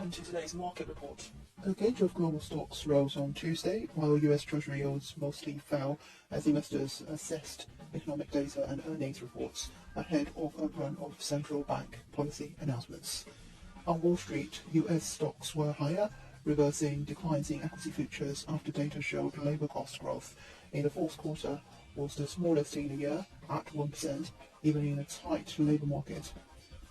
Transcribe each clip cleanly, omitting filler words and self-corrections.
welcome to today's market report. A gauge of global stocks rose on Tuesday, while US Treasury yields mostly fell as investors assessed economic data and earnings reports ahead of a run of central bank policy announcements. On Wall Street, US stocks were higher, reversing declines in equity futures after data showed labour cost growth in the fourth quarter was the smallest in a year at 1%, even in a tight labour market.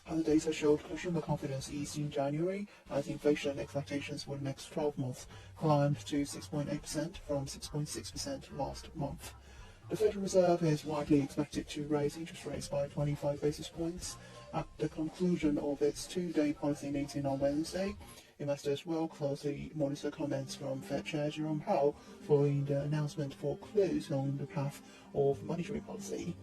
Other data showed consumer confidence eased in January as inflation expectations for the next 12 months climbed to 6.8% from 6.6% last month. The Federal Reserve is widely expected to raise interest rates by 25 basis points at the conclusion of its two-day policy meeting on Wednesday. Investors will closely monitor comments from Fed Chair Jerome Powell following the announcement for clues on the path of monetary policy.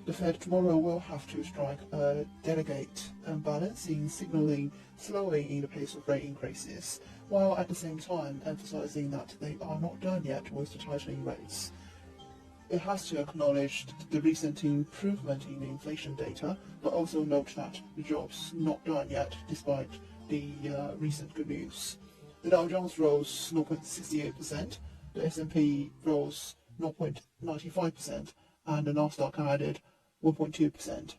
The Fed tomorrow will have to strike a delicate balance in signaling slowing in the pace of rate increases, while at the same time emphasizing that they are not done yet with the tightening rates. It has to acknowledge the recent improvement in the inflation data, but also note that the job's not done yet despite the recent good news. The Dow Jones rose 0.68%, the S&P rose 0.95%, and the Nasdaq added 1.2%.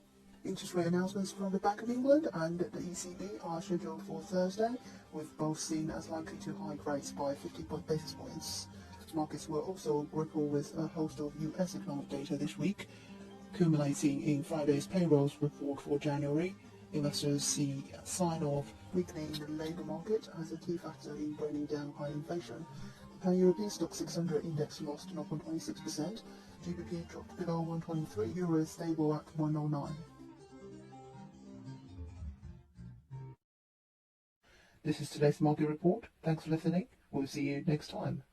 Interest rate announcements from the Bank of England and the ECB are scheduled for Thursday, with both seen as likely to hike rates by 50 basis points. Markets will also grapple with a host of US economic data this week, culminating in Friday's payrolls report for January. Investors see a sign of weakening in the labour market as a key factor in bringing down high inflation. The Pan-European Stock 600 index lost 0.26%, GBP dropped below 123, euro is stable at 109. This is today's market report. Thanks for listening. We'll see you next time.